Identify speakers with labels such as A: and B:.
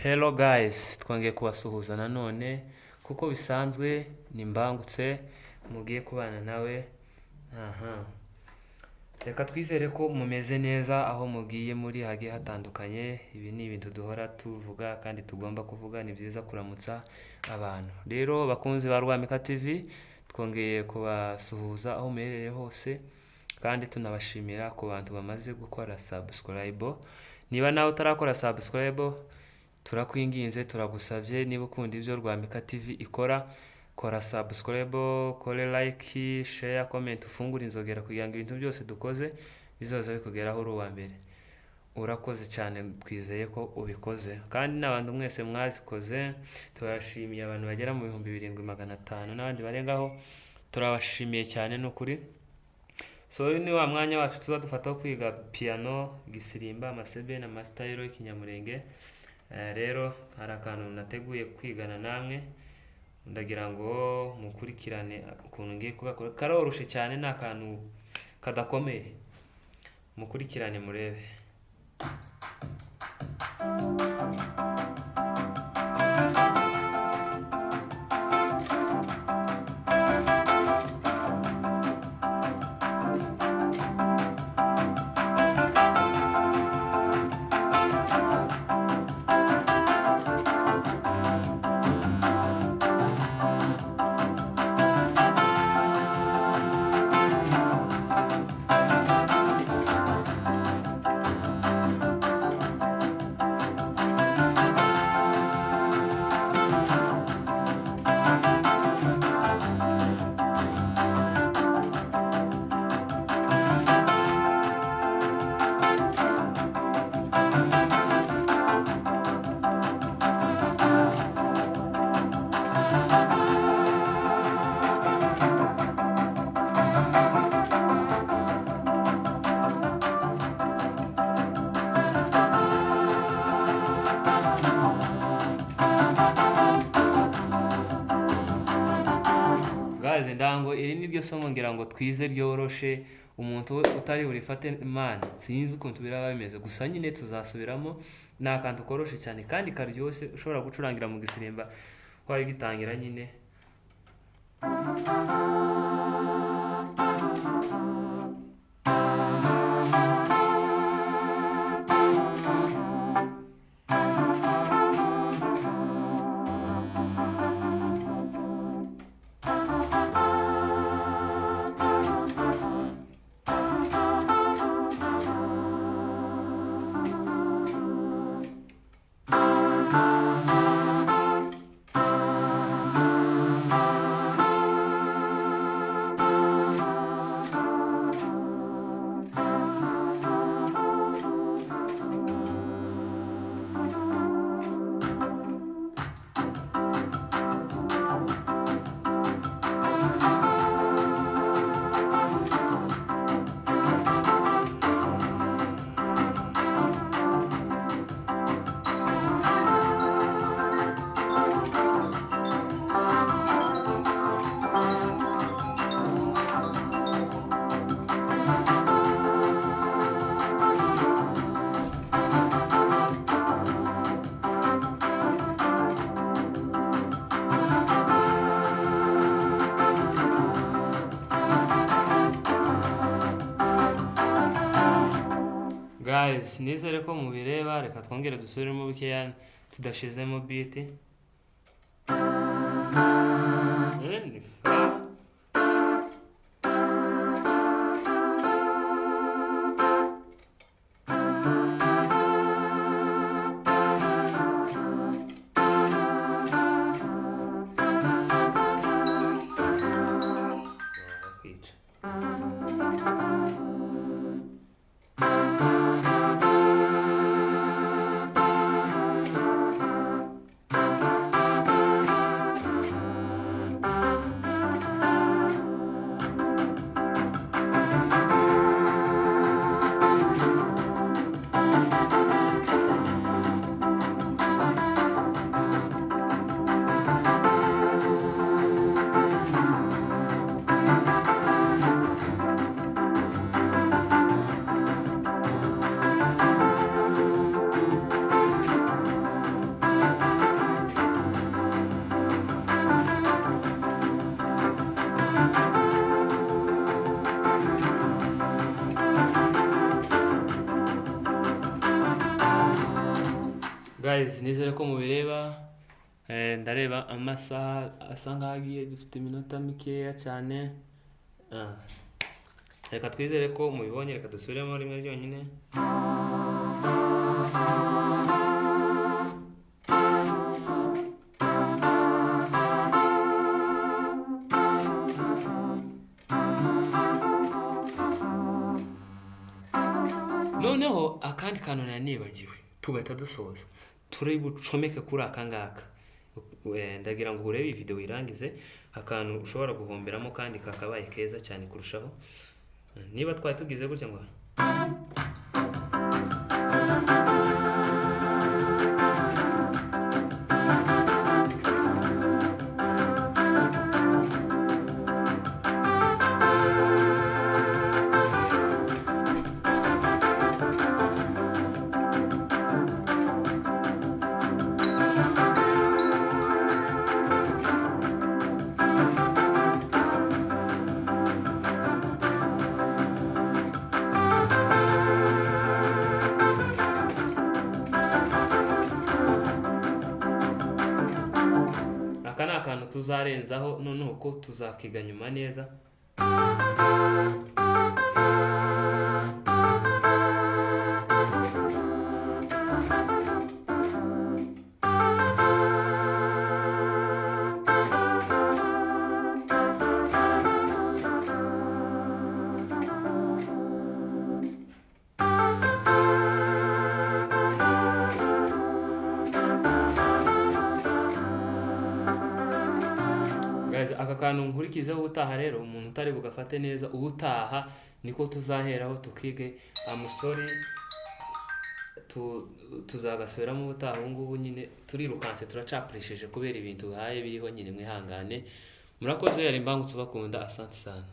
A: Hello guys, twongeye kubasuhuza nanone kuko bisanzwe ni Mbangutse mugiye kubana nawe. Aha. Reka twizere ko mumeze neza aho mugiye muri hagiye hatandukanye. Ibi ni ibintu duhora tuvuga kandi tugomba kuvuga, ni byiza kuramutsa abantu. Rero bakunzi ba Rwamika TV, twongeye kubasuhuza aho muherereye hose kandi tunabashimira ku bantu bamaze gukora subscribe. Niba nawe utarakora subscribe, turakwinginze turagusavye, niba ukunda ivyo Rwamika TV ikora, kora subscribe, kore like, share, comment, ufungura inzogera kugira ngo ibintu byose dukoze bizoza bikugeraho uri uwa mbere. Urakoze cyane, twizeye ko ubikoze kandi n'abantu mwese mwazikoze turashimiye. Abantu bagera mu 7500 n'abandi barengaho, turabashimiye cyane n'ukuri. So ni wa mwanya wacu tuzadufata kwiga piano, gisirimba, amasebe na mastyle y'ikinyamurenge. Rero hari akantu nateguye kwigana namwe, ndagira ngo mukurikirane ukuntu ngiye kugakora. Karoroshe cyane, ni akantu kadakomeye, mukurikirane murebe. Guys, ndango iri niryo somo ngira ngo twize ryoroshe, umuntu utari burifate man sinzi ukuntu biraba bimeze, gusa nyine tuzasubiramo. Ni akantu koroshe cyane kandi karyoshye, ushobora gucurangira mu gisirimba kwari gitangira nyine. Guys, nizere ko mubireba. Reka twongere dusubiremo bikeya tudashizemo beat. Ni fa. guys nizere ko mubireba. Ndareba amasaha asa nkaho agiye, dufite iminota mikeya cyane. Reka twizere ko mubibonye, reka dusubiremo rimwe ryonyine. Noneho akandi kantu nanibagiwe tugahita dusoza, turi bucomeke kuri aka ngaka. Ndagira ngo urebe iyi video irangize, akantu ushobora guhomberamo kandi kakabaye keza cyane kurushaho. Niba twari tugize gutya ngo aka ni akantu tuzarenzaho, noneho ko tuzakiga nyuma neza. Guys, aka kantu nkurikizeho ubutaha rero, umuntu utari bugafate neza ubutaha niko tuzaheraho tukige. Sorry, tuzagasubiramo ubutaha. Ubu ngubu nyine turirukanse, turacapurisheje kubera ibintu bihaye biriho nyine, mwihangane. Murakoze, yari Mbangutse ubakunda, asante sana.